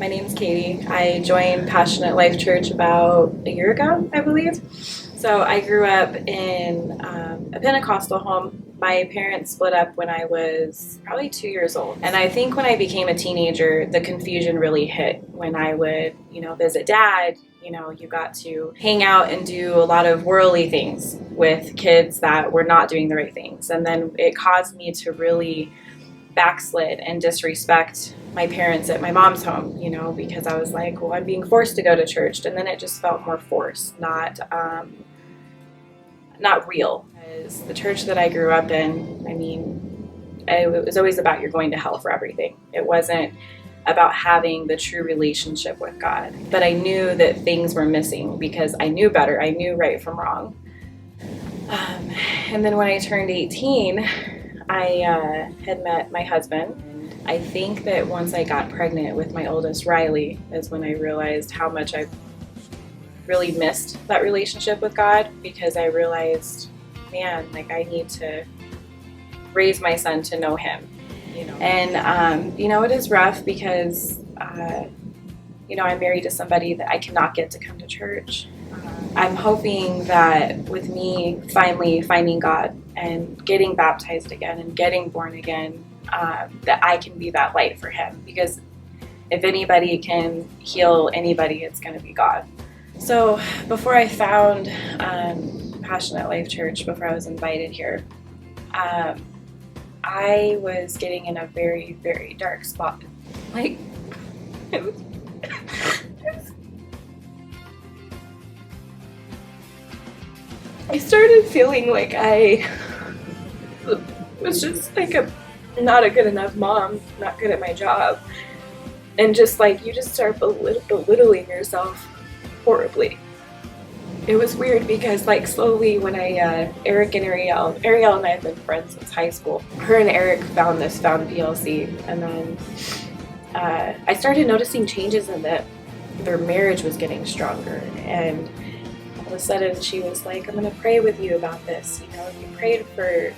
My name's Katie. I joined Passionate Life Church about a year ago, I believe. So I grew up in a Pentecostal home. My parents split up when I was probably 2 years old. And I think when I became a teenager, the confusion really hit when I would, visit dad. You got to hang out and do a lot of worldly things with kids that were not doing the right things. And then it caused me to really backslid and disrespect my parents at my mom's home, because I was like, well, I'm being forced to go to church. And then it just felt more forced, not real. Because the church that I grew up in, it was always about you're going to hell for everything. It wasn't about having the true relationship with God. But I knew that things were missing because I knew better. I knew right from wrong. And then when I turned 18, I had met my husband. I think that once I got pregnant with my oldest, Riley, is when I realized how much I really missed that relationship with God, because I realized, man, I need to raise my son to know him, And, it is rough because, I'm married to somebody that I cannot get to come to church. I'm hoping that with me finally finding God and getting baptized again and getting born again, that I can be that light for him, because if anybody can heal anybody, it's going to be God. So before I found Passionate Life Church, before I was invited here, I was getting in a very, very dark spot. I started feeling like I was just not a good enough mom, not good at my job, and just you just start belittling yourself horribly. It was weird because slowly when Eric and Ariel and I have been friends since high school. Her and Eric found PLC, and then I started noticing changes in that their marriage was getting stronger, and all of a sudden she was like, I'm going to pray with you about this. You prayed for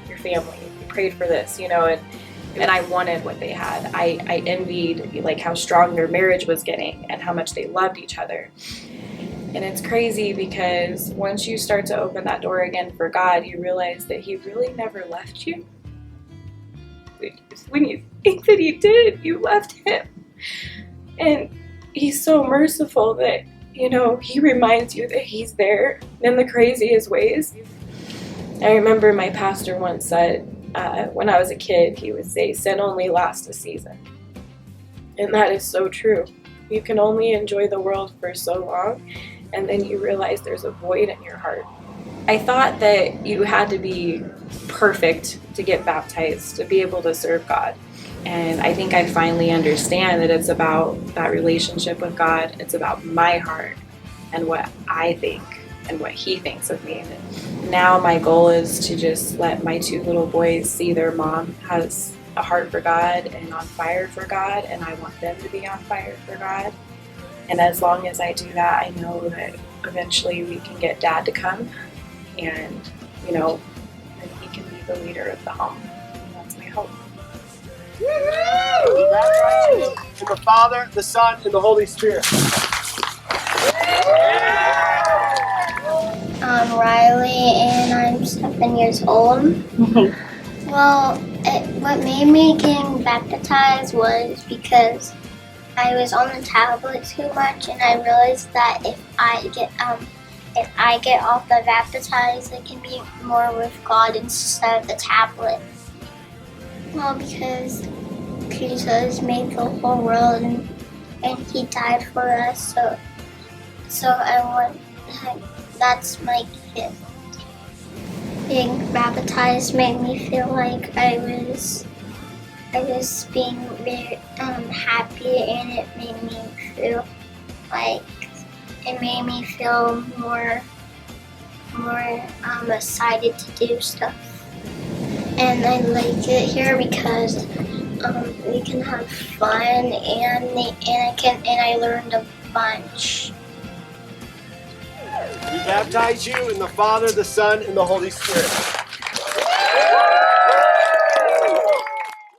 your family, you prayed for this, and I wanted what they had. I envied how strong their marriage was getting and how much they loved each other. And it's crazy because once you start to open that door again for God, you realize that He really never left you. When you think that He did, you left Him. And He's so merciful that, He reminds you that He's there in the craziest ways. I remember my pastor once said, when I was a kid, he would say, sin only lasts a season. And that is so true. You can only enjoy the world for so long, and then you realize there's a void in your heart. I thought that you had to be perfect to get baptized, to be able to serve God. And I think I finally understand that it's about that relationship with God. It's about my heart and what I think and what He thinks of me. And now my goal is to just let my two little boys see their mom has a heart for God and on fire for God, and I want them to be on fire for God. And as long as I do that, I know that eventually we can get Dad to come, and and he can be the leader of the home. And that's my hope. To the Father, the Son, and the Holy Spirit. I'm Riley, and I'm 7 years old. Well, what made me getting baptized was because I was on the tablet too much, and I realized that if I get off the baptized, I can be more with God instead of the tablet. Well, because Jesus made the whole world, and He died for us, so that's my gift. Being baptized made me feel like I was being very happy, and it made me feel more excited to do stuff. And I like it here because we can have fun, and I learned a bunch. We baptize you in the Father, the Son, and the Holy Spirit.